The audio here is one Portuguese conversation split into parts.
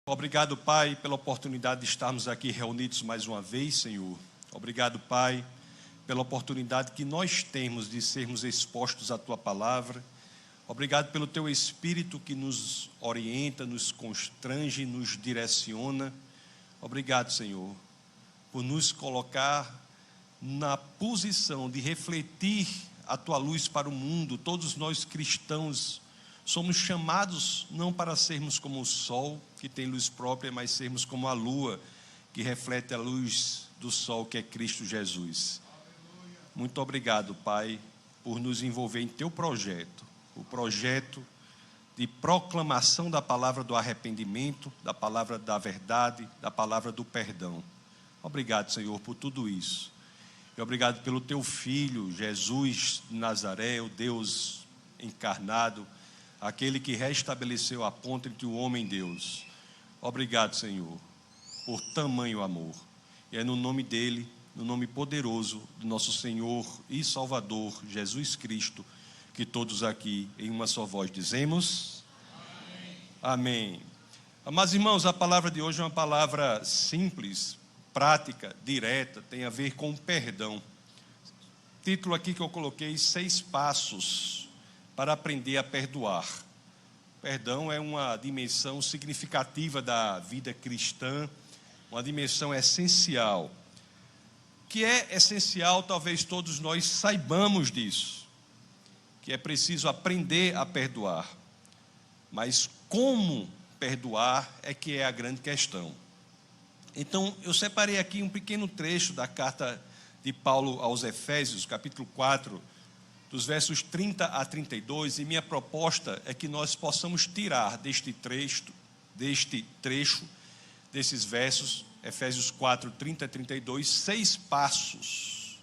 Obrigado, Pai, pela oportunidade de estarmos aqui reunidos mais uma vez, Senhor. Obrigado, Pai, pela oportunidade que nós temos de sermos expostos à Tua Palavra. Obrigado pelo Teu Espírito que nos orienta, nos constrange, nos direciona. Obrigado, Senhor, por nos colocar na posição de refletir a Tua luz para o mundo. Todos nós cristãos somos chamados não para sermos como o sol, que tem luz própria, mas sermos como a lua, que reflete a luz do sol, que é Cristo Jesus. Muito obrigado, Pai, por nos envolver em Teu projeto, o projeto de proclamação da palavra do arrependimento, da palavra da verdade, da palavra do perdão. Obrigado, Senhor, por tudo isso. E obrigado pelo Teu Filho, Jesus de Nazaré, o Deus encarnado, aquele que restabeleceu a ponte entre o homem e Deus. Obrigado, Senhor, por tamanho amor. E é no nome dele, no nome poderoso do nosso Senhor e Salvador, Jesus Cristo, que todos aqui, em uma só voz, dizemos: Amém. Amados irmãos, a palavra de hoje é uma palavra simples, prática, direta, tem a ver com perdão. Título aqui que eu coloquei: 6 passos para aprender a perdoar. Perdão é uma dimensão significativa da vida cristã, uma dimensão essencial. Que é essencial, talvez todos nós saibamos disso, que é preciso aprender a perdoar. Mas como perdoar é que é a grande questão. Então, eu separei aqui um pequeno trecho da carta de Paulo aos Efésios, capítulo 4, dos versos 30 a 32, e minha proposta é que nós possamos tirar deste trecho, desses versos, Efésios 4, 30 a 32, 6 passos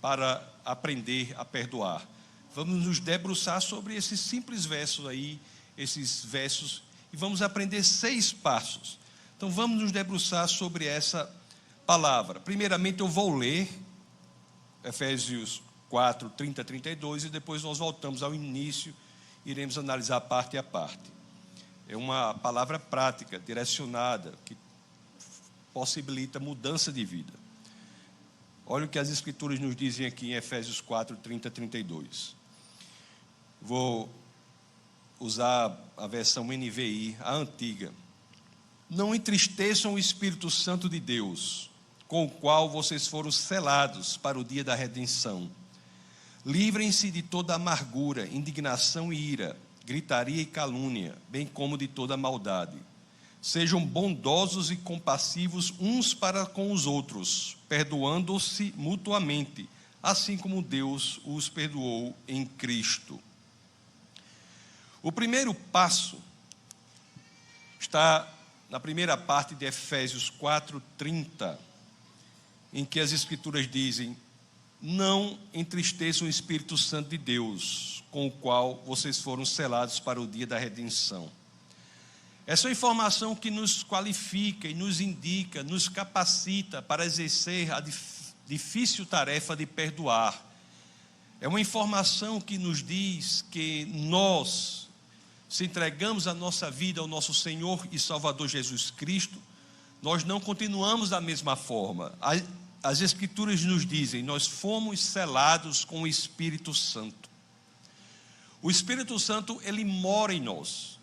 para aprender a perdoar. Vamos nos debruçar sobre esses simples versos aí, e vamos aprender 6 passos. Então vamos nos debruçar sobre essa palavra. Primeiramente eu vou ler Efésios 4, 30 a 32, e depois nós voltamos ao início, iremos analisar parte a parte. É uma palavra prática, direcionada, que possibilita mudança de vida. Olha o que as Escrituras nos dizem aqui em Efésios 4, 30 a 32. Vou usar a versão NVI, a antiga. Não entristeçam o Espírito Santo de Deus, com o qual vocês foram selados para o dia da redenção. Livrem-se de toda amargura, indignação e ira, gritaria e calúnia, bem como de toda maldade. Sejam bondosos e compassivos uns para com os outros, perdoando-se mutuamente, assim como Deus os perdoou em Cristo. O primeiro passo está na primeira parte de Efésios 4:30, em que as Escrituras dizem: não entristeçam o Espírito Santo de Deus, com o qual vocês foram selados para o dia da redenção. Essa é uma informação que nos qualifica e nos indica, nos capacita para exercer a difícil tarefa de perdoar. É uma informação que nos diz que nós, se entregamos a nossa vida ao nosso Senhor e Salvador Jesus Cristo, nós não continuamos da mesma forma. As Escrituras nos dizem: nós fomos selados com o Espírito Santo. O Espírito Santo, ele mora em nós.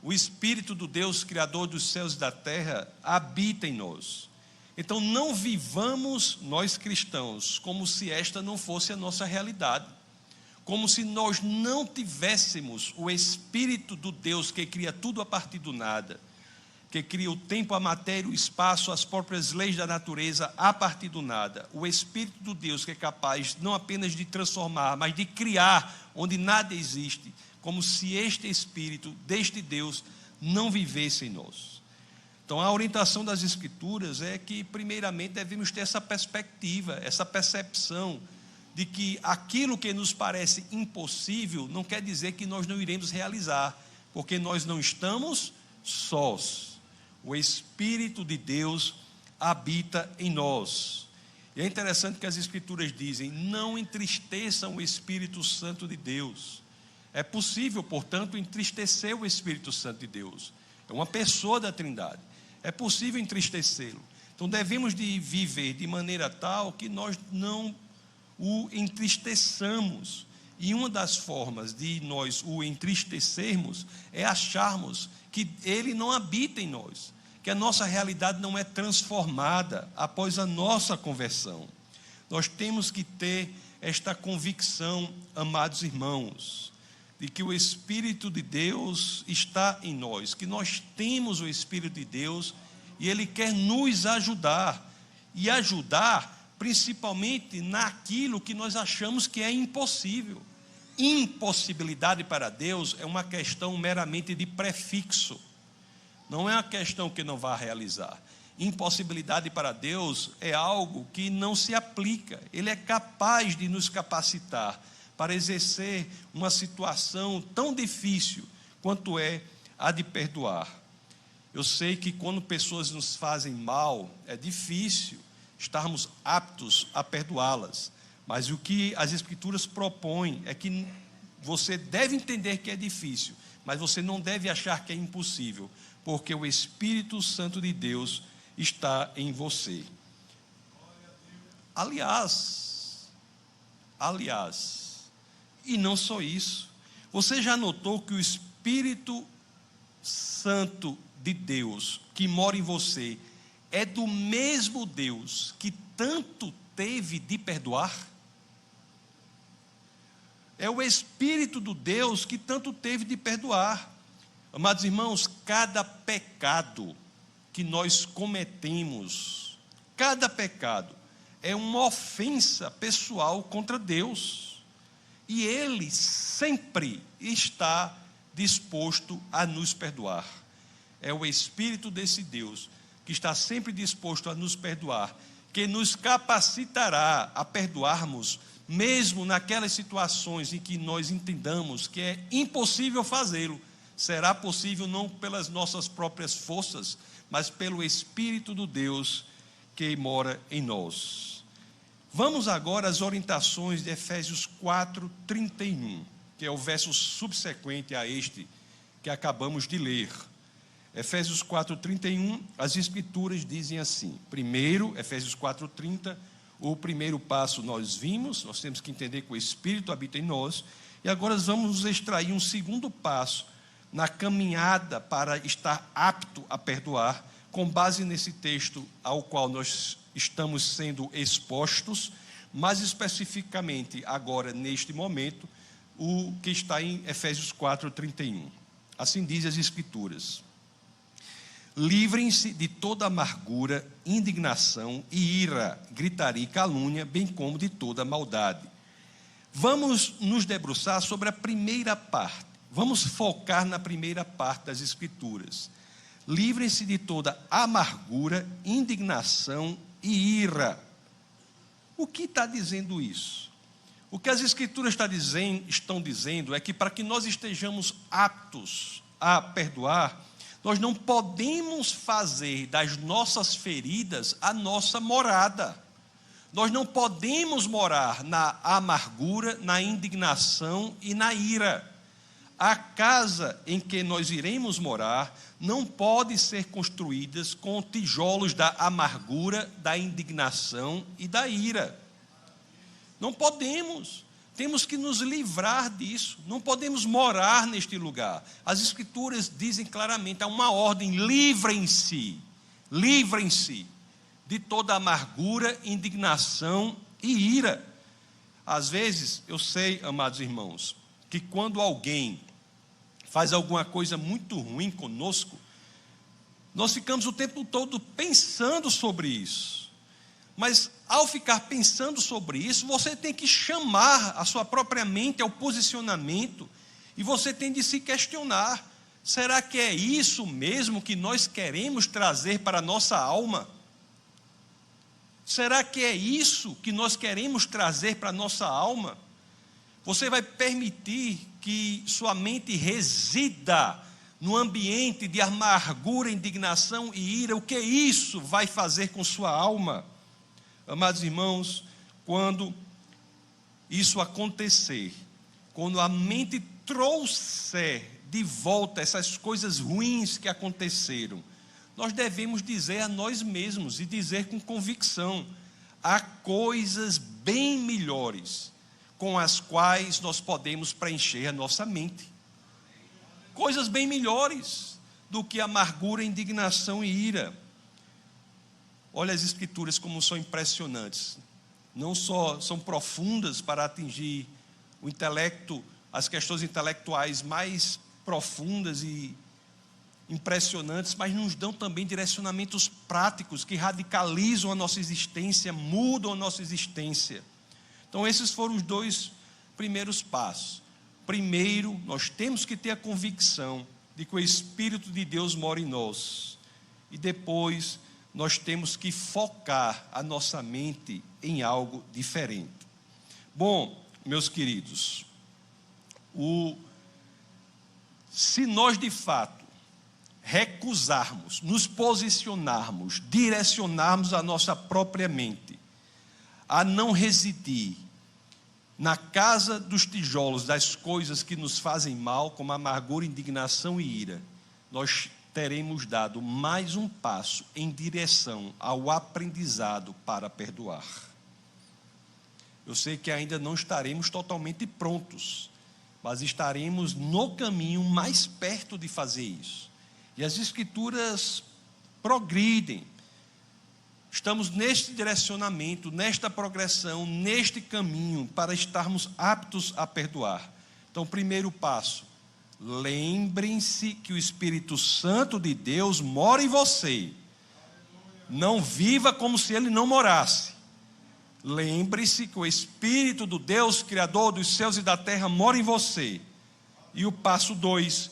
O Espírito do Deus, Criador dos céus e da terra, habita em nós. Então não vivamos nós cristãos como se esta não fosse a nossa realidade. Como se nós não tivéssemos o Espírito do Deus que cria tudo a partir do nada, que cria o tempo, a matéria, o espaço, as próprias leis da natureza a partir do nada. O Espírito do Deus que é capaz não apenas de transformar, mas de criar onde nada existe, como se este Espírito deste Deus não vivesse em nós. Então a orientação das Escrituras é que primeiramente devemos ter essa perspectiva, essa percepção de que aquilo que nos parece impossível não quer dizer que nós não iremos realizar, porque nós não estamos sós. O Espírito de Deus habita em nós. E é interessante que as Escrituras dizem: não entristeçam o Espírito Santo de Deus. É possível, portanto, entristecer o Espírito Santo de Deus. é uma pessoa da Trindade. É possível entristecê-lo. Então devemos de viver de maneira tal que nós não o entristeçamos. E uma das formas de nós o entristecermos é acharmos que ele não habita em nós, que a nossa realidade não é transformada após a nossa conversão. Nós temos que ter esta convicção, amados irmãos, de que o Espírito de Deus está em nós, que nós temos o Espírito de Deus e Ele quer nos ajudar, e ajudar principalmente naquilo que nós achamos que é impossível. Impossibilidade para Deus é uma questão meramente de prefixo, não é uma questão que não vai realizar. Impossibilidade para Deus é algo que não se aplica. Ele é capaz de nos capacitar para exercer uma situação tão difícil quanto é a de perdoar. Eu sei que quando pessoas nos fazem mal, é difícil estarmos aptos a perdoá-las. Mas o que as Escrituras propõem é que você deve entender que é difícil, mas você não deve achar que é impossível, porque o Espírito Santo de Deus está em você. Aliás, e não só isso, você já notou que o Espírito Santo de Deus que mora em você é do mesmo Deus que tanto teve de perdoar? É o Espírito do Deus que tanto teve de perdoar. Amados irmãos, cada pecado que nós cometemos, cada pecado é uma ofensa pessoal contra Deus. E Ele sempre está disposto a nos perdoar. É o Espírito desse Deus que está sempre disposto a nos perdoar, que nos capacitará a perdoarmos, mesmo naquelas situações em que nós entendamos que é impossível fazê-lo. Será possível não pelas nossas próprias forças, mas pelo Espírito do Deus que mora em nós. Vamos agora às orientações de Efésios 4:31, que é o verso subsequente a este que acabamos de ler. Efésios 4:31, as Escrituras dizem assim. Primeiro, Efésios 4:30, o primeiro passo nós vimos, nós temos que entender que o Espírito habita em nós, e agora vamos extrair um segundo passo na caminhada para estar apto a perdoar, com base nesse texto ao qual nós estamos sendo expostos, mais especificamente agora, neste momento, o que está em Efésios 4:31. Assim diz as Escrituras: livrem-se de toda amargura, indignação e ira, gritaria e calúnia, bem como de toda maldade. Vamos nos debruçar sobre a primeira parte. Vamos focar na primeira parte das Escrituras. Livrem-se de toda amargura, indignação e ira. O que está dizendo isso? O que as Escrituras estão dizendo é que para que nós estejamos aptos a perdoar, nós não podemos fazer das nossas feridas a nossa morada. Nós não podemos morar na amargura, na indignação e na ira. A casa em que nós iremos morar não pode ser construída com tijolos da amargura, da indignação e da ira. Não podemos. Temos que nos livrar disso. Não podemos morar neste lugar. As Escrituras dizem claramente, há uma ordem: livrem-se de toda amargura, indignação e ira. Às vezes, eu sei, amados irmãos, que quando alguém faz alguma coisa muito ruim conosco, nós ficamos o tempo todo pensando sobre isso. Mas ao ficar pensando sobre isso, você tem que chamar a sua própria mente ao posicionamento, e você tem de se questionar: será que é isso mesmo que nós queremos trazer para a nossa alma? Será que é isso que nós queremos trazer para a nossa alma? Você vai permitir que sua mente resida no ambiente de amargura, indignação e ira? O que isso vai fazer com sua alma? Amados irmãos, quando isso acontecer, quando a mente trouxer de volta essas coisas ruins que aconteceram, nós devemos dizer a nós mesmos, e dizer com convicção: há coisas bem melhores com as quais nós podemos preencher a nossa mente. Coisas bem melhores do que amargura, indignação e ira. Olha as escrituras como são impressionantes. Não só são profundas para atingir o intelecto, as questões intelectuais mais profundas e impressionantes, mas nos dão também direcionamentos práticos que radicalizam a nossa existência, mudam a nossa existência. Então esses foram os 2 primeiros passos. Primeiro, nós temos que ter a convicção de que o Espírito de Deus mora em nós. E depois, nós temos que focar a nossa mente em algo diferente. Bom, meus queridos, se nós de fato recusarmos, nos posicionarmos, direcionarmos a nossa própria mente a não residir na casa dos tijolos das coisas que nos fazem mal, como amargura, indignação e ira, nós teremos dado mais um passo em direção ao aprendizado para perdoar. Eu sei que ainda não estaremos totalmente prontos, mas estaremos no caminho mais perto de fazer isso. E as Escrituras progridem. Estamos neste direcionamento, nesta progressão, neste caminho, para estarmos aptos a perdoar. Então, primeiro passo: lembrem-se que o Espírito Santo de Deus mora em você. Não viva como se ele não morasse. Lembre-se que o Espírito do Deus, Criador dos céus e da terra, mora em você. E o passo 2,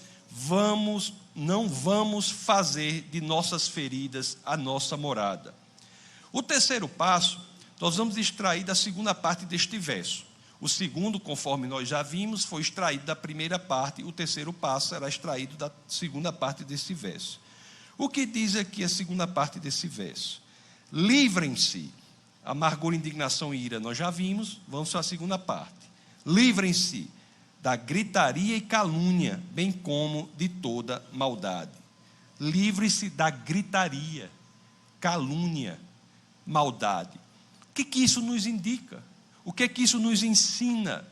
não vamos fazer de nossas feridas a nossa morada. O terceiro passo, nós vamos extrair da segunda parte deste verso. O segundo, conforme nós já vimos, foi extraído da primeira parte. O terceiro passo será extraído da segunda parte desse verso. O que diz aqui a segunda parte desse verso? Livrem-se. Amargura, indignação e ira, nós já vimos. Vamos para a segunda parte. Livrem-se da gritaria e calúnia, bem como de toda maldade. Livre-se da gritaria, calúnia, maldade. O que isso nos indica? O que isso nos ensina?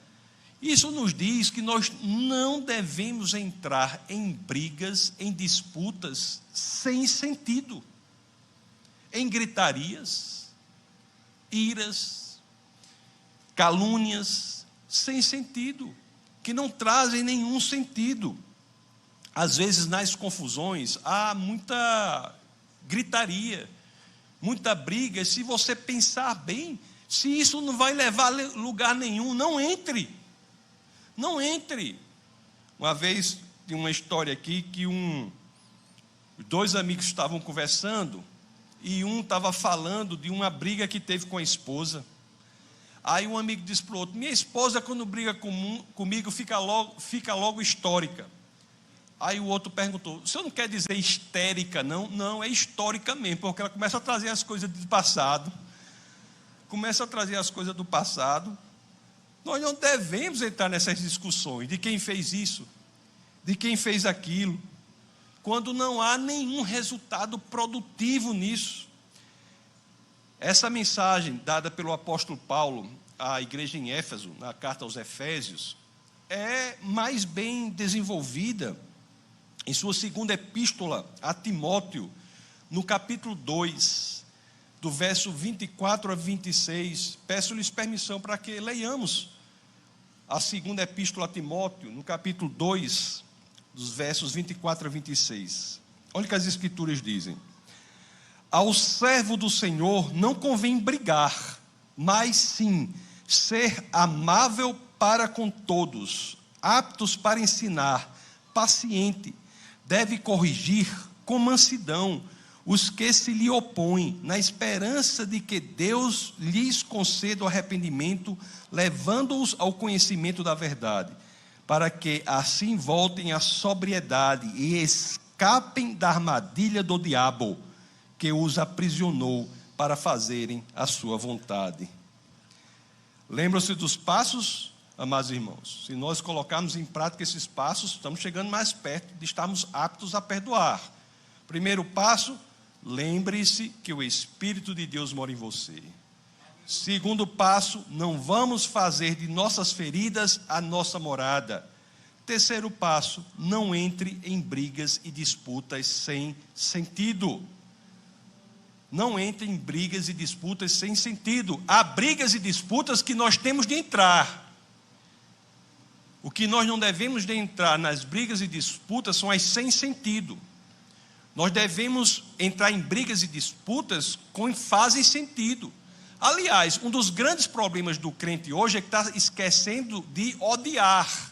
Isso nos diz que nós não devemos entrar em brigas, em disputas sem sentido, em gritarias, iras, calúnias sem sentido, que não trazem nenhum sentido. Às vezes nas confusões há muita gritaria, muita briga. Se você pensar bem, se isso não vai levar a lugar nenhum, não entre. Não entre. Uma vez, tem uma história aqui que 2 amigos estavam conversando e um estava falando de uma briga que teve com a esposa. Aí um amigo disse para o outro: minha esposa, quando briga comigo, fica logo histórica. Aí o outro perguntou: o senhor não quer dizer histérica, não? Não, é histórica mesmo, porque ela começa a trazer as coisas do passado. Nós não devemos entrar nessas discussões de quem fez isso, de quem fez aquilo, quando não há nenhum resultado produtivo nisso. Essa mensagem dada pelo apóstolo Paulo à igreja em Éfeso, na carta aos Efésios, é mais bem desenvolvida em sua segunda epístola a Timóteo, no capítulo 2, do verso 24 a 26. Peço-lhes permissão para que leiamos a segunda epístola a Timóteo, no capítulo 2, dos versos 24 a 26. Olha o que as Escrituras dizem: ao servo do Senhor não convém brigar, mas sim ser amável para com todos, aptos para ensinar, paciente, deve corrigir com mansidão os que se lhe opõem, na esperança de que Deus lhes conceda o arrependimento, levando-os ao conhecimento da verdade, para que assim voltem à sobriedade e escapem da armadilha do diabo, que os aprisionou para fazerem a sua vontade. Lembram-se dos passos amados irmãos, se nós colocarmos em prática esses passos, estamos chegando mais perto de estarmos aptos a perdoar. Primeiro passo, lembre-se que o Espírito de Deus mora em você. Segundo passo, não vamos fazer de nossas feridas a nossa morada. Terceiro passo, não entre em brigas e disputas sem sentido. Não entre em brigas e disputas sem sentido. Há brigas e disputas que nós temos de entrar. O que nós não devemos de entrar nas brigas e disputas são as sem sentido. Nós devemos entrar em brigas e disputas com fazem sentido. Aliás, um dos grandes problemas do crente hoje é que está esquecendo de odiar.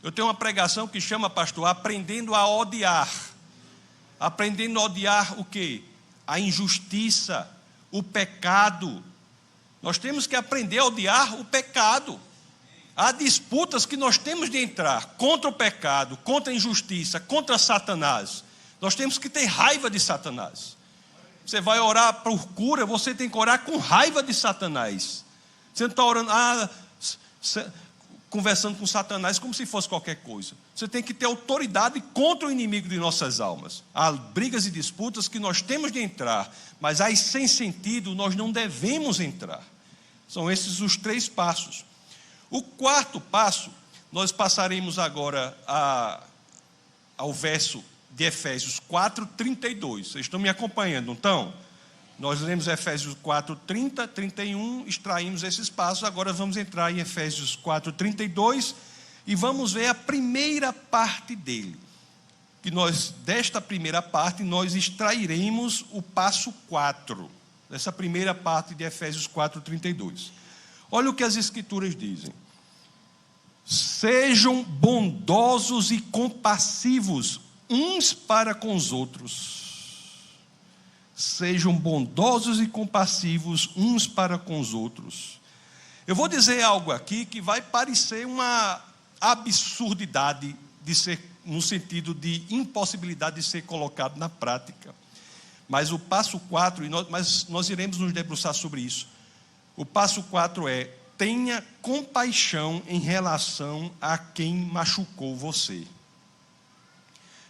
Eu tenho uma pregação que chama, pastor, aprendendo a odiar. Aprendendo a odiar o quê? A injustiça, o pecado. Nós temos que aprender a odiar o pecado. Há disputas que nós temos de entrar contra o pecado, contra a injustiça, contra Satanás. Nós temos que ter raiva de Satanás. Você vai orar por cura, você tem que orar com raiva de Satanás. Você não está orando, conversando com Satanás como se fosse qualquer coisa. Você tem que ter autoridade contra o inimigo de nossas almas. Há brigas e disputas que nós temos de entrar, mas aí sem sentido nós não devemos entrar. São esses os 3 passos. O quarto passo, nós passaremos agora ao verso de Efésios 4:32. Vocês estão me acompanhando, não estão? Nós lemos Efésios 4:30, 31, extraímos esses passos, agora vamos entrar em Efésios 4:32 e vamos ver a primeira parte dele. Desta primeira parte, nós extrairemos o passo 4, dessa primeira parte de Efésios 4:32. Olha o que as Escrituras dizem. Sejam bondosos e compassivos uns para com os outros. Sejam bondosos e compassivos uns para com os outros. Eu vou dizer algo aqui que vai parecer uma absurdidade de ser, no sentido de impossibilidade de ser colocado na prática. Mas o passo 4, mas nós iremos nos debruçar sobre isso. O passo 4 é: tenha compaixão em relação a quem machucou você.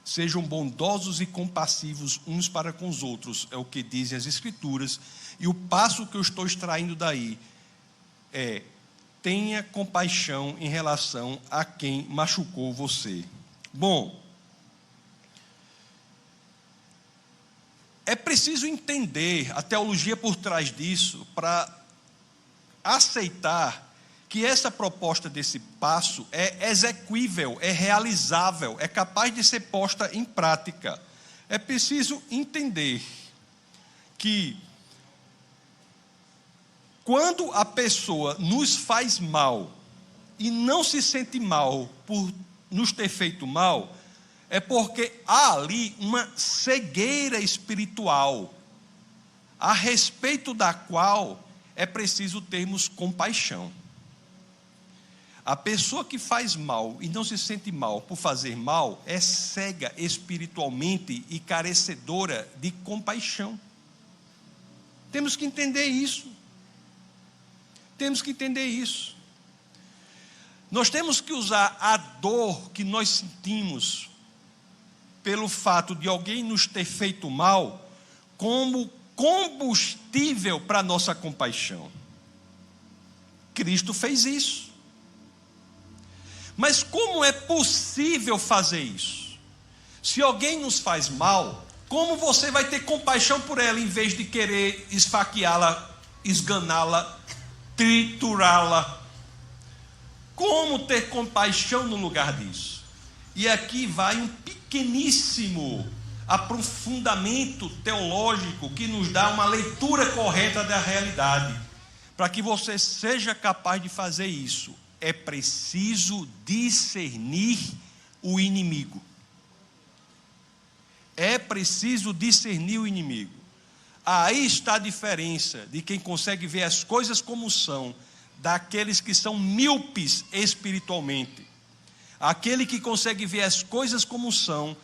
Sejam bondosos e compassivos uns para com os outros, é o que dizem as Escrituras. E o passo que eu estou extraindo daí é: tenha compaixão em relação a quem machucou você. Bom, é preciso entender a teologia por trás disso para aceitar que essa proposta desse passo é execuível, é realizável, é capaz de ser posta em prática. É preciso entender que quando a pessoa nos faz mal e não se sente mal por nos ter feito mal, é porque há ali uma cegueira espiritual, a respeito da qual é preciso termos compaixão. A pessoa que faz mal e não se sente mal por fazer mal é cega espiritualmente e carecedora de compaixão. Temos que entender isso. Temos que entender isso. Nós temos que usar a dor que nós sentimos pelo fato de alguém nos ter feito mal como combustível para a nossa compaixão. Cristo fez isso. Mas como é possível fazer isso? Se alguém nos faz mal, como você vai ter compaixão por ela em vez de querer esfaqueá-la, esganá-la, triturá-la? Como ter compaixão no lugar disso? E aqui vai um pequeníssimo aprofundamento teológico que nos dá uma leitura correta da realidade. Para que você seja capaz de fazer isso, é preciso discernir o inimigo. É preciso discernir o inimigo. Aí está a diferença de quem consegue ver as coisas como são, daqueles que são míopes espiritualmente. Aquele que consegue ver as coisas como são,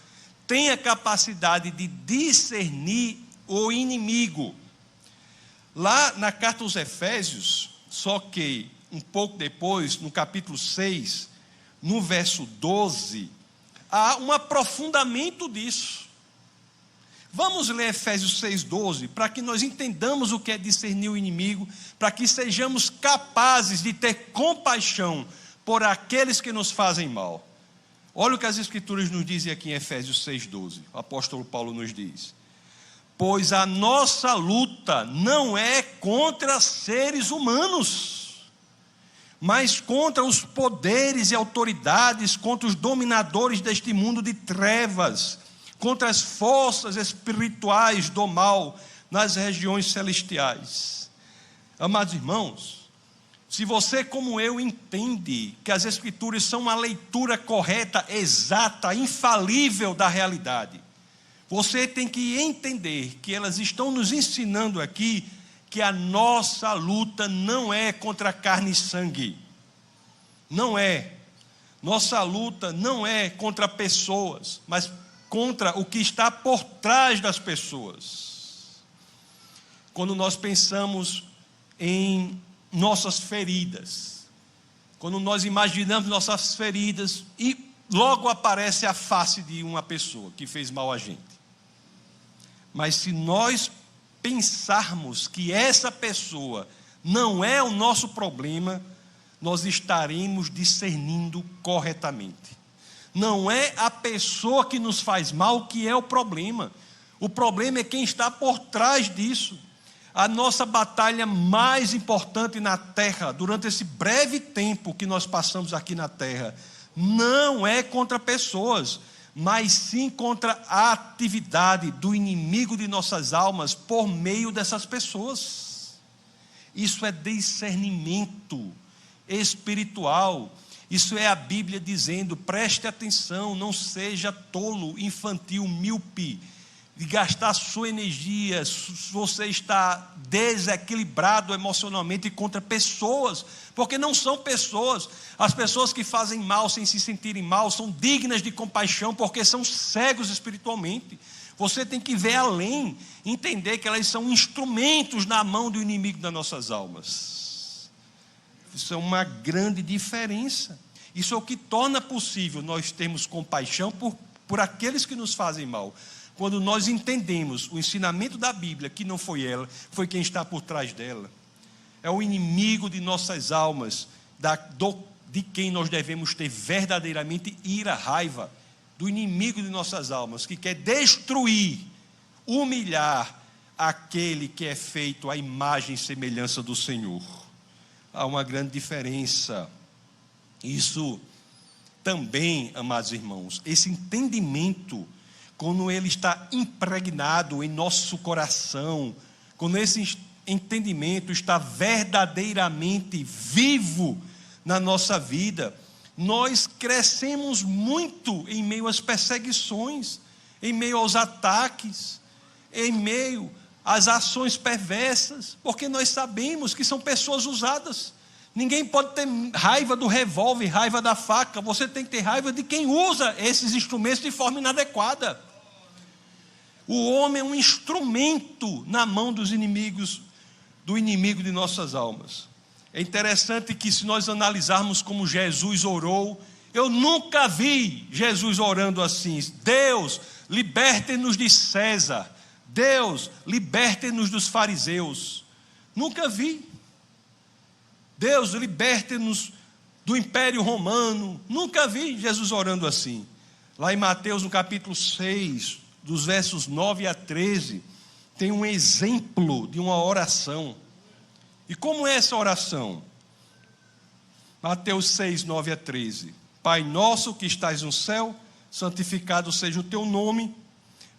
tem a capacidade de discernir o inimigo. Lá na carta aos Efésios, só que um pouco depois, no capítulo 6, no verso 12, há um aprofundamento disso. Vamos ler Efésios 6,12, para que nós entendamos o que é discernir o inimigo, para que sejamos capazes de ter compaixão por aqueles que nos fazem mal. Olha o que as Escrituras nos dizem aqui em Efésios 6,12. O apóstolo Paulo nos diz: pois a nossa luta não é contra seres humanos, mas contra os poderes e autoridades, contra os dominadores deste mundo de trevas, contra as forças espirituais do mal nas regiões celestiais. Amados irmãos, se você, como eu, entende que as Escrituras são uma leitura correta, exata, infalível da realidade, você tem que entender que elas estão nos ensinando aqui que a nossa luta não é contra carne e sangue. Não é. Nossa luta não é contra pessoas, mas contra o que está por trás das pessoas. Quando nós pensamos em nossas feridas, quando nós imaginamos nossas feridas e logo aparece a face de uma pessoa que fez mal a gente. Mas se nós pensarmos que essa pessoa não é o nosso problema, nós estaremos discernindo corretamente. Não é a pessoa que nos faz mal que é o problema. O problema é quem está por trás disso. A nossa batalha mais importante na terra, durante esse breve tempo que nós passamos aqui na terra, não é contra pessoas, mas sim contra a atividade do inimigo de nossas almas por meio dessas pessoas. Isso é discernimento espiritual. Isso é a Bíblia dizendo: preste atenção, não seja tolo, infantil, míope, de gastar sua energia, se você está desequilibrado emocionalmente contra pessoas, porque não são pessoas. As pessoas que fazem mal sem se sentirem mal são dignas de compaixão, porque são cegos espiritualmente. Você tem que ver além, entender que elas são instrumentos na mão do inimigo das nossas almas. Isso é uma grande diferença. Isso é o que torna possível nós termos compaixão por aqueles que nos fazem mal. Quando nós entendemos o ensinamento da Bíblia, que não foi ela, foi quem está por trás dela. É o inimigo de nossas almas, de quem nós devemos ter verdadeiramente ira, raiva, do inimigo de nossas almas, que quer destruir, humilhar aquele que é feito à imagem e semelhança do Senhor. Há uma grande diferença. Isso também, amados irmãos, esse entendimento, quando ele está impregnado em nosso coração, quando esse entendimento está verdadeiramente vivo na nossa vida, nós crescemos muito em meio às perseguições, em meio aos ataques, em meio às ações perversas, porque nós sabemos que são pessoas usadas. Ninguém pode ter raiva do revólver, raiva da faca. Você tem que ter raiva de quem usa esses instrumentos de forma inadequada. O homem é um instrumento na mão dos inimigos, do inimigo de nossas almas. É interessante que, se nós analisarmos como Jesus orou, eu nunca vi Jesus orando assim: Deus, liberte-nos de César. Deus, liberte-nos dos fariseus. Nunca vi. Deus, liberte-nos do Império Romano. Nunca vi Jesus orando assim. Lá em Mateus, no capítulo 6, dos versos 9 a 13, tem um exemplo de uma oração. E como é essa oração? Mateus 6, 9 a 13. Pai nosso que estás no céu, santificado seja o teu nome.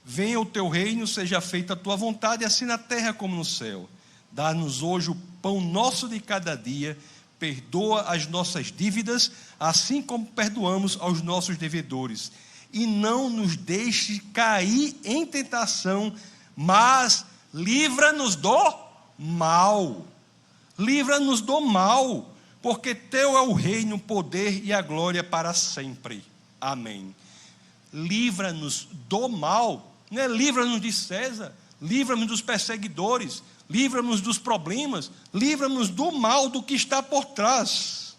Venha o teu reino, seja feita a tua vontade, assim na terra como no céu. Dá-nos hoje o pão nosso de cada dia. Perdoa as nossas dívidas, assim como perdoamos aos nossos devedores. E não nos deixe cair em tentação, mas livra-nos do mal. Livra-nos do mal, porque teu é o reino, o poder e a glória para sempre. Amém. Livra-nos do mal. Não é livra-nos de César, livra-nos dos perseguidores, livra-nos dos problemas, livra-nos do mal, do que está por trás.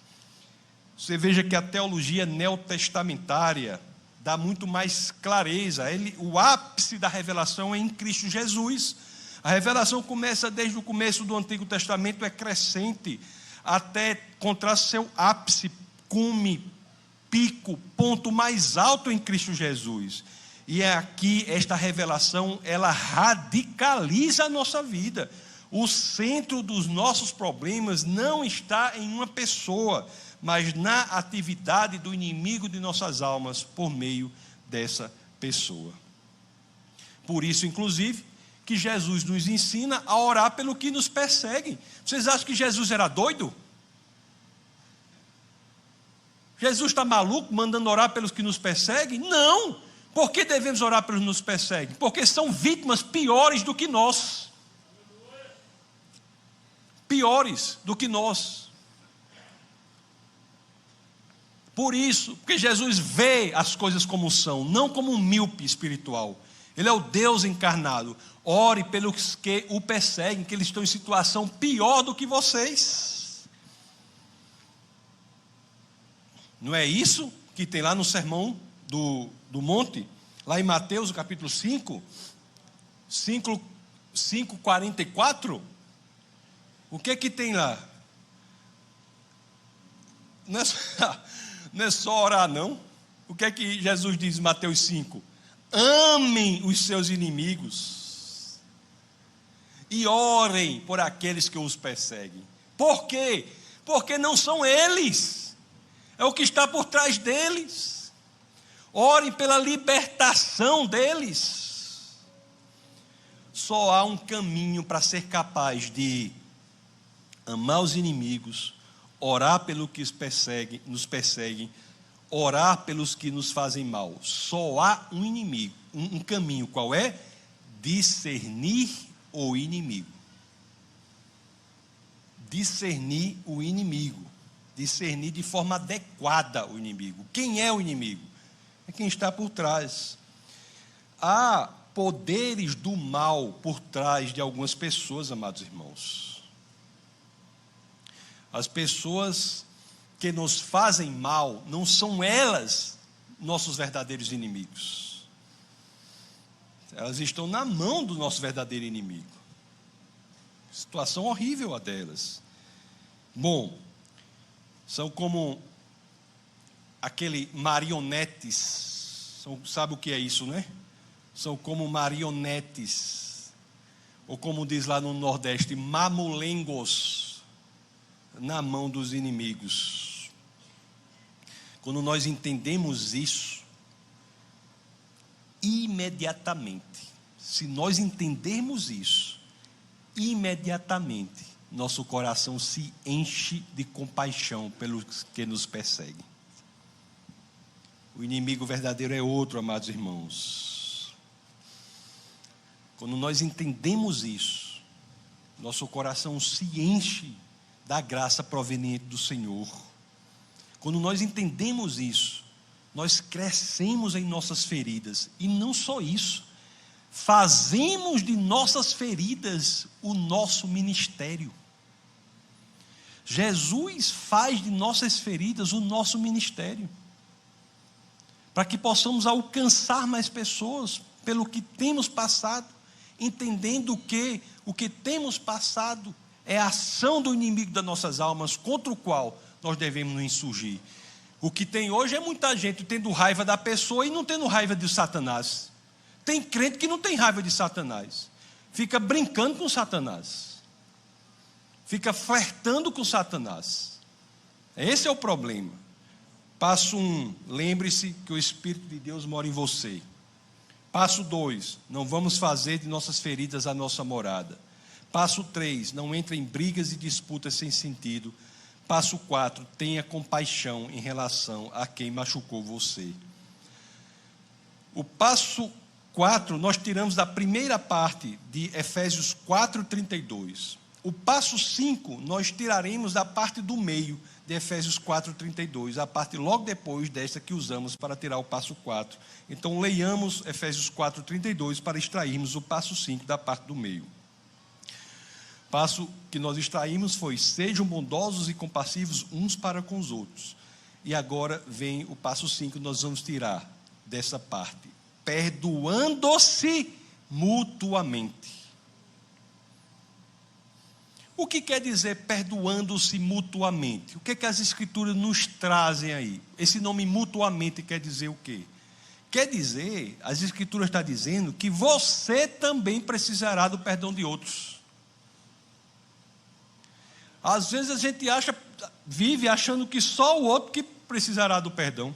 Você veja que a teologia neotestamentária dá muito mais clareza. O ápice da revelação é em Cristo Jesus. A revelação começa desde o começo do Antigo Testamento, é crescente, até encontrar seu ápice, cume, pico, ponto mais alto em Cristo Jesus. E é aqui, esta revelação, ela radicaliza a nossa vida. O centro dos nossos problemas não está em uma pessoa, mas na atividade do inimigo de nossas almas por meio dessa pessoa. Por isso, inclusive, que Jesus nos ensina a orar pelo que nos perseguem. Vocês acham que Jesus era doido? Jesus está maluco mandando orar pelos que nos perseguem? Não! Por que devemos orar pelos que nos perseguem? Porque são vítimas piores do que nós. Piores do que nós. Por isso, porque Jesus vê as coisas como são, não como um míope espiritual. Ele é o Deus encarnado. Ore pelos que o perseguem, que eles estão em situação pior do que vocês. Não é isso que tem lá no Sermão do Monte, lá em Mateus, capítulo 5, 5:44? O que tem lá? Não é só orar, não. O que Jesus diz em Mateus 5? Amem os seus inimigos e orem por aqueles que os perseguem. Por quê? Porque não são eles, é o que está por trás deles. Orem pela libertação deles. Só há um caminho para ser capaz de amar os inimigos, orar pelos que nos perseguem, orar pelos que nos fazem mal. Só há um inimigo, um caminho. Qual é? Discernir o inimigo. Discernir o inimigo. Discernir de forma adequada o inimigo. Quem é o inimigo? É quem está por trás. Há poderes do mal por trás de algumas pessoas, amados irmãos. As pessoas que nos fazem mal, não são elas nossos verdadeiros inimigos. Elas estão na mão do nosso verdadeiro inimigo. Situação horrível a delas. Bom, são como aquele marionetes. Sabe o que é isso, né? São como marionetes. Ou como diz lá no Nordeste, mamulengos na mão dos inimigos. Quando nós entendemos isso, imediatamente, se nós entendermos isso, imediatamente, nosso coração se enche de compaixão pelos que nos perseguem. O inimigo verdadeiro é outro, amados irmãos. Quando nós entendemos isso, nosso coração se enche da graça proveniente do Senhor. Quando nós entendemos isso, nós crescemos em nossas feridas. E não só isso, fazemos de nossas feridas o nosso ministério. Jesus faz de nossas feridas o nosso ministério, para que possamos alcançar mais pessoas pelo que temos passado, entendendo que o que temos passado é a ação do inimigo das nossas almas, contra o qual nós devemos nos insurgir. O que tem hoje é muita gente tendo raiva da pessoa e não tendo raiva de Satanás. Tem crente que não tem raiva de Satanás, fica brincando com Satanás, fica flertando com Satanás. Esse é o problema. Passo 1, lembre-se que o Espírito de Deus mora em você. Passo 2, não vamos fazer de nossas feridas a nossa morada. Passo 3, não entre em brigas e disputas sem sentido. Passo 4, tenha compaixão em relação a quem machucou você. O passo 4, nós tiramos da primeira parte de Efésios 4:32. O passo 5 nós tiraremos da parte do meio de Efésios 4:32, a parte logo depois desta que usamos para tirar o passo 4. Então leiamos Efésios 4:32 para extrairmos o passo 5 da parte do meio. O passo que nós extraímos foi: sejam bondosos e compassivos uns para com os outros. E agora vem o passo 5, nós vamos tirar dessa parte: perdoando-se mutuamente. O que quer dizer perdoando-se mutuamente? O que as Escrituras nos trazem aí? Esse nome mutuamente quer dizer o quê? Quer dizer, as Escrituras estão dizendo que você também precisará do perdão de outros. Às vezes a gente vive achando que só o outro que precisará do perdão.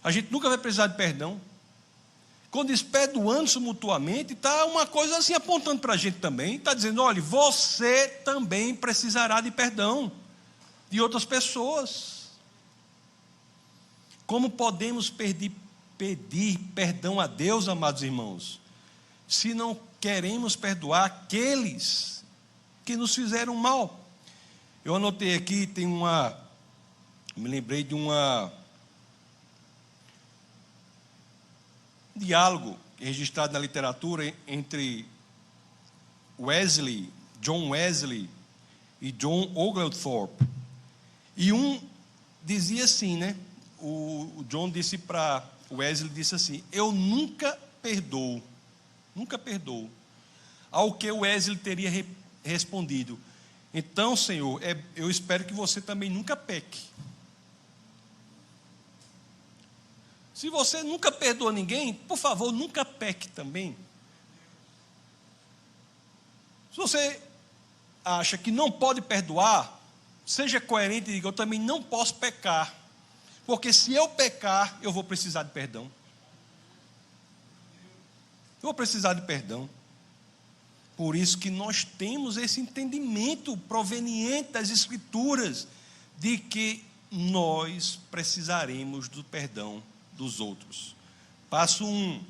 A gente nunca vai precisar de perdão. Quando diz perdoando-se mutuamente, está uma coisa assim apontando para a gente também. Está dizendo, olha, você também precisará de perdão de outras pessoas. Como podemos pedir perdão a Deus, amados irmãos, se não queremos perdoar aqueles que nos fizeram mal? Eu anotei aqui, me lembrei de um diálogo registrado na literatura entre John Wesley e John Oglethorpe. E um dizia assim, né? O John disse para Wesley, disse assim: eu nunca perdoo. Ao que Wesley teria respondido: então, Senhor, eu espero que você também nunca peque. Se você nunca perdoa ninguém, por favor, nunca peque também. Se você acha que não pode perdoar, seja coerente e diga: eu também não posso pecar, porque se eu pecar, eu vou precisar de perdão. Eu vou precisar de perdão. Por isso que nós temos esse entendimento proveniente das Escrituras, de que nós precisaremos do perdão dos outros. Passo 1,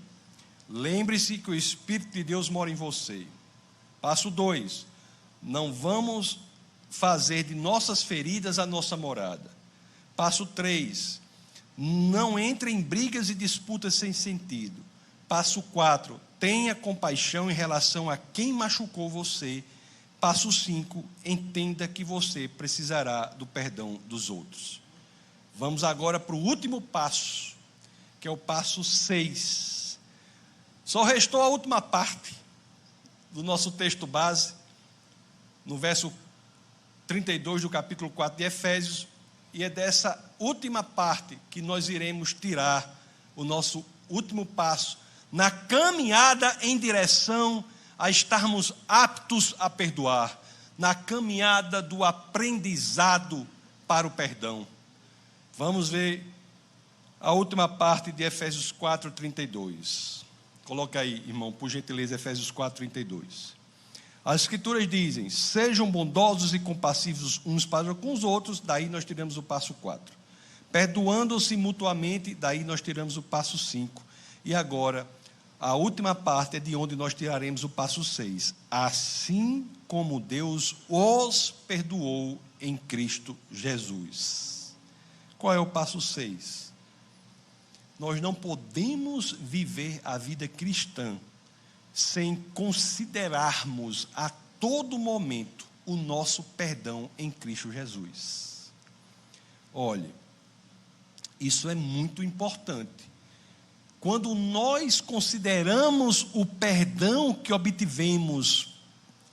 lembre-se que o Espírito de Deus mora em você. Passo 2, não vamos fazer de nossas feridas a nossa morada. Passo 3, não entre em brigas e disputas sem sentido. Passo 4, tenha compaixão em relação a quem machucou você. Passo 5, entenda que você precisará do perdão dos outros. Vamos agora para o último passo, que é o passo 6. Só restou a última parte do nosso texto base, no verso 32 do capítulo 4 de Efésios, e é dessa última parte que nós iremos tirar o nosso último passo na caminhada em direção a estarmos aptos a perdoar, na caminhada do aprendizado para o perdão. Vamos ver a última parte de Efésios 4:32. Coloca aí, irmão, por gentileza, Efésios 4:32. As Escrituras dizem: sejam bondosos e compassivos uns para com os outros. Daí nós tiramos o passo 4. Perdoando-se mutuamente. Daí nós tiramos o passo 5. E agora, a última parte é de onde nós tiraremos o passo 6. Assim como Deus os perdoou em Cristo Jesus. Qual é o passo 6? Nós não podemos viver a vida cristã sem considerarmos a todo momento o nosso perdão em Cristo Jesus. Olhe, isso é muito importante. Quando nós consideramos o perdão que obtivemos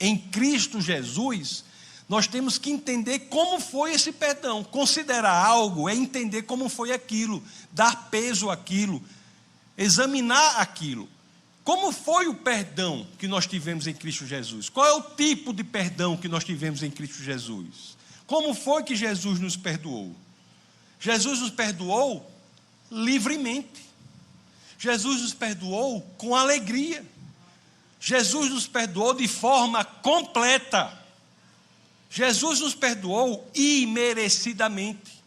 em Cristo Jesus, nós temos que entender como foi esse perdão. Considerar algo é entender como foi aquilo, dar peso àquilo, examinar aquilo. Como foi o perdão que nós tivemos em Cristo Jesus? Qual é o tipo de perdão que nós tivemos em Cristo Jesus? Como foi que Jesus nos perdoou? Jesus nos perdoou livremente. Jesus nos perdoou com alegria. Jesus nos perdoou de forma completa. Jesus nos perdoou imerecidamente.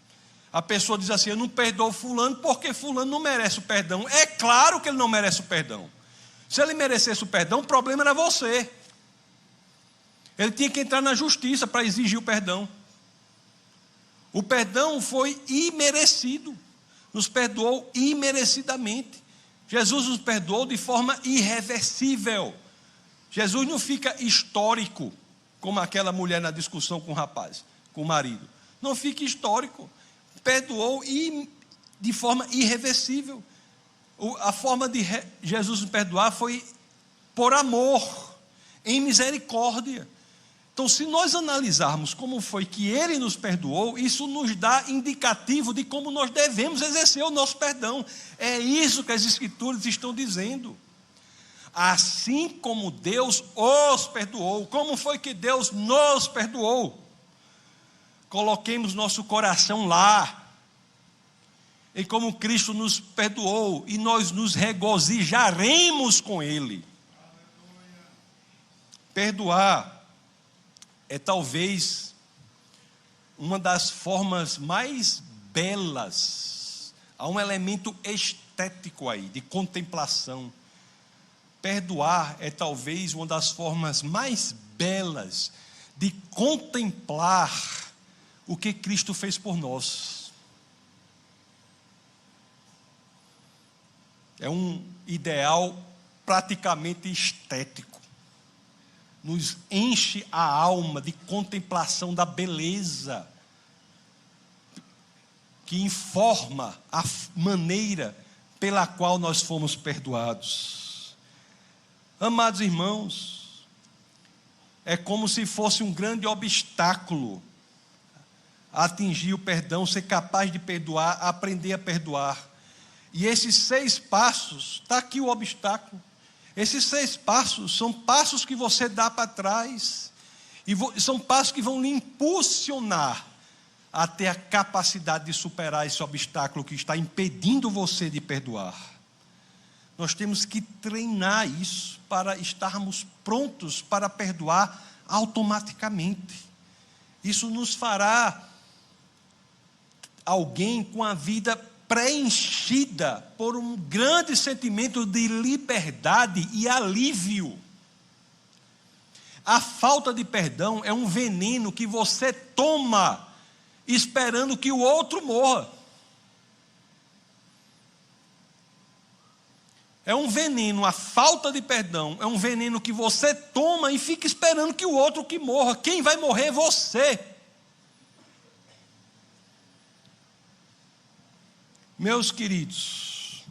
A pessoa diz assim: eu não perdoo fulano porque fulano não merece o perdão. É claro que ele não merece o perdão. Se ele merecesse o perdão, o problema era você. Ele tinha que entrar na justiça para exigir o perdão. O perdão foi imerecido, nos perdoou imerecidamente. Jesus nos perdoou de forma irreversível. Jesus não fica histórico, como aquela mulher na discussão com o rapaz, com o marido. Não fica histórico. Perdoou de forma irreversível. A forma de Jesus nos perdoar foi por amor, em misericórdia. Então, se nós analisarmos como foi que Ele nos perdoou, isso nos dá indicativo de como nós devemos exercer o nosso perdão. É isso que as Escrituras estão dizendo. Assim como Deus os perdoou, como foi que Deus nos perdoou? Coloquemos nosso coração lá, em como Cristo nos perdoou, e nós nos regozijaremos com Ele. Perdoar é talvez uma das formas mais belas. Há um elemento estético aí, de contemplação. Perdoar é talvez uma das formas mais belas de contemplar o que Cristo fez por nós. É um ideal praticamente estético. Nos enche a alma de contemplação da beleza, que informa a maneira pela qual nós fomos perdoados. Amados irmãos, é como se fosse um grande obstáculo atingir o perdão, ser capaz de perdoar, aprender a perdoar. E esses 6 passos, está aqui o obstáculo. Esses 6 passos são passos que você dá para trás, e são passos que vão lhe impulsionar a ter a capacidade de superar esse obstáculo que está impedindo você de perdoar. Nós temos que treinar isso para estarmos prontos para perdoar automaticamente. Isso nos fará alguém com a vida preenchida por um grande sentimento de liberdade e alívio. A falta de perdão é um veneno que você toma esperando que o outro morra. É um veneno, a falta de perdão é um veneno que você toma e fica esperando que o outro que morra. Quem vai morrer é você. Meus queridos,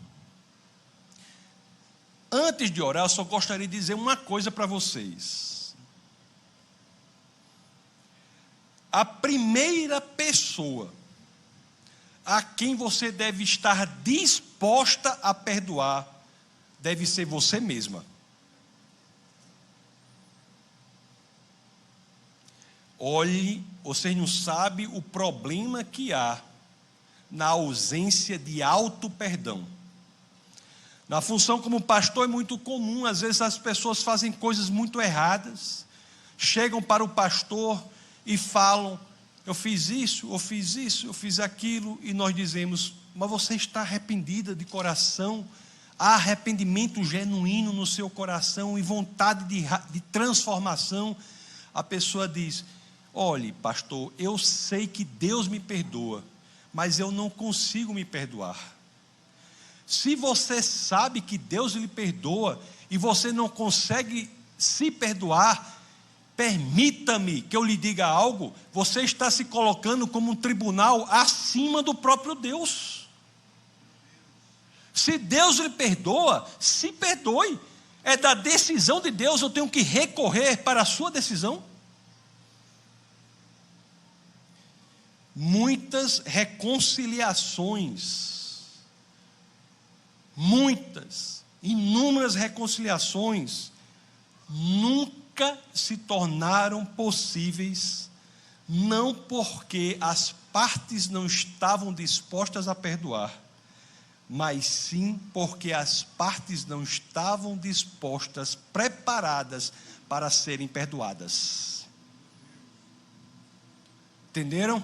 antes de orar, eu só gostaria de dizer uma coisa para vocês. A primeira pessoa a quem você deve estar disposta a perdoar deve ser você mesma. Olhe, vocês não sabem o problema que há na ausência de auto-perdão. Na função como pastor é muito comum, às vezes as pessoas fazem coisas muito erradas, chegam para o pastor e falam, eu fiz isso, eu fiz aquilo, e nós dizemos, mas você está arrependida de coração? Há arrependimento genuíno no seu coração e vontade de transformação? A pessoa diz, olhe pastor, eu sei que Deus me perdoa, mas eu não consigo me perdoar. Se você sabe que Deus lhe perdoa e você não consegue se perdoar, permita-me que eu lhe diga algo, você está se colocando como um tribunal acima do próprio Deus. Se Deus lhe perdoa, se perdoe. É da decisão de Deus, eu tenho que recorrer para a sua decisão. Muitas reconciliações, inúmeras reconciliações, nunca se tornaram possíveis, não porque as partes não estavam dispostas a perdoar, mas sim porque as partes não estavam dispostas, preparadas para serem perdoadas. Entenderam?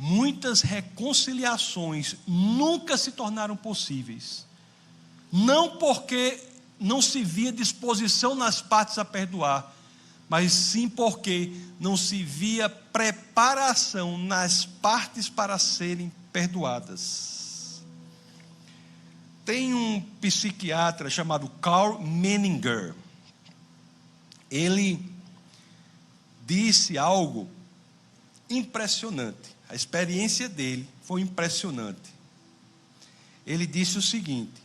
Muitas reconciliações nunca se tornaram possíveis, não porque não se via disposição nas partes a perdoar, mas sim porque não se via preparação nas partes para serem perdoadas. Tem um psiquiatra chamado Karl Menninger. Ele disse algo impressionante. A experiência dele foi impressionante. Ele disse o seguinte: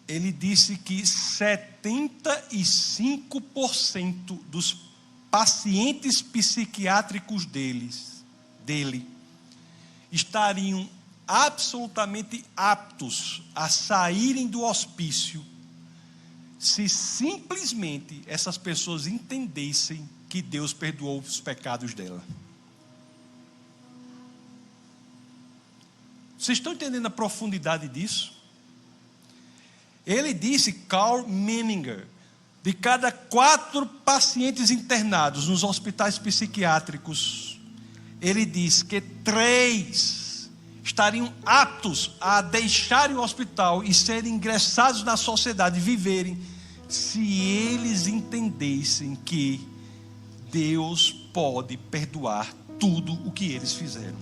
ele disse que 75% dos pacientes psiquiátricos dele estariam absolutamente aptos a saírem do hospício se simplesmente essas pessoas entendessem que Deus perdoou os pecados dela. Vocês estão entendendo a profundidade disso? Ele disse, Karl Menninger, de cada 4 pacientes internados nos hospitais psiquiátricos, ele diz que 3 estariam aptos a deixarem o hospital e serem ingressados na sociedade, viverem, se eles entendessem que Deus pode perdoar tudo o que eles fizeram.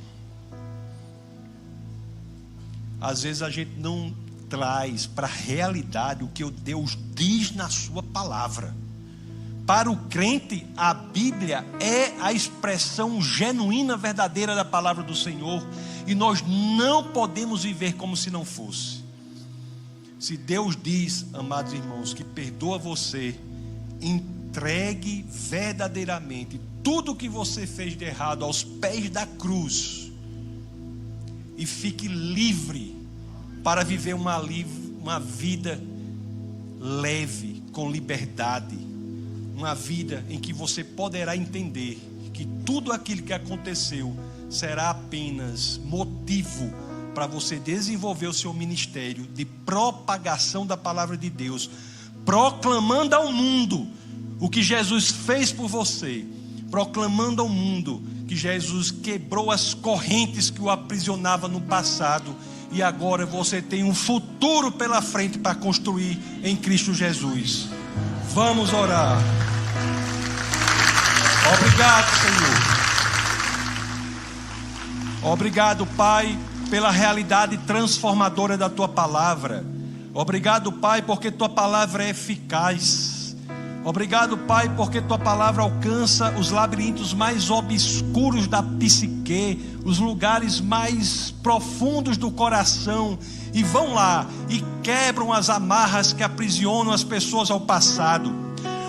Às vezes a gente não traz para a realidade o que Deus diz na sua palavra. Para o crente, a Bíblia é a expressão genuína, verdadeira da palavra do Senhor, e nós não podemos viver como se não fosse. Se Deus diz, amados irmãos, que perdoa você, entregue verdadeiramente tudo o que você fez de errado aos pés da cruz e fique livre para viver uma vida leve, com liberdade, uma vida em que você poderá entender que tudo aquilo que aconteceu será apenas motivo para você desenvolver o seu ministério de propagação da palavra de Deus, proclamando ao mundo o que Jesus fez por você, proclamando ao mundo que Jesus quebrou as correntes que o aprisionavam no passado, e agora você tem um futuro pela frente para construir em Cristo Jesus. Vamos orar. Obrigado, Senhor. Obrigado, Pai, pela realidade transformadora da Tua palavra. Obrigado, Pai, porque Tua palavra é eficaz. Obrigado, Pai, porque Tua palavra alcança os labirintos mais obscuros da psique, os lugares mais profundos do coração, e vão lá e quebram as amarras que aprisionam as pessoas ao passado.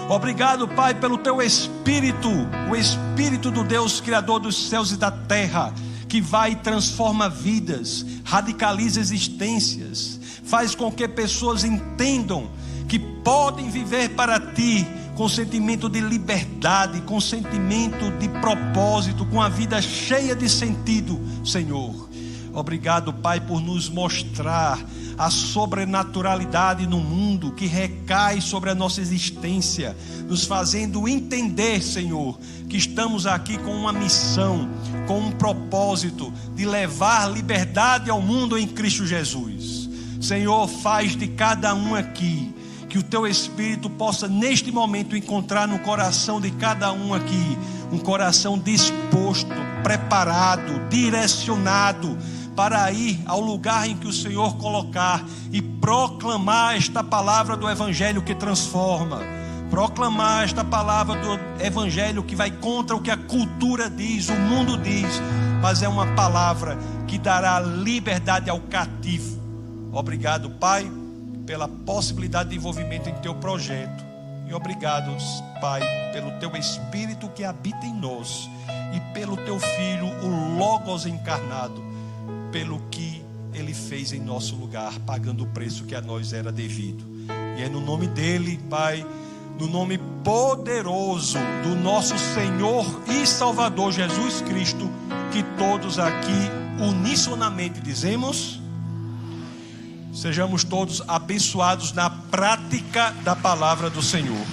Obrigado, Pai, pelo Teu Espírito, o Espírito do Deus Criador dos céus e da terra, que vai e transforma vidas, radicaliza existências, faz com que pessoas entendam que podem viver para Ti com sentimento de liberdade, com sentimento de propósito, com a vida cheia de sentido, Senhor. Obrigado, Pai, por nos mostrar a sobrenaturalidade no mundo que recai sobre a nossa existência, nos fazendo entender, Senhor, que estamos aqui com uma missão, com um propósito de levar liberdade ao mundo em Cristo Jesus. Senhor, faz de cada um aqui que o Teu Espírito possa neste momento encontrar no coração de cada um aqui um coração disposto, preparado, direcionado para ir ao lugar em que o Senhor colocar e proclamar esta palavra do Evangelho que transforma, proclamar esta palavra do Evangelho que vai contra o que a cultura diz, o mundo diz, mas é uma palavra que dará liberdade ao cativo. Obrigado, Pai, pela possibilidade de envolvimento em Teu projeto, e obrigado, Pai, pelo Teu Espírito que habita em nós, e pelo Teu Filho, o Logos encarnado, pelo que Ele fez em nosso lugar, pagando o preço que a nós era devido. E é no nome dEle, Pai, no nome poderoso do nosso Senhor e Salvador Jesus Cristo, que todos aqui unissonamente dizemos: sejamos todos abençoados na prática da palavra do Senhor.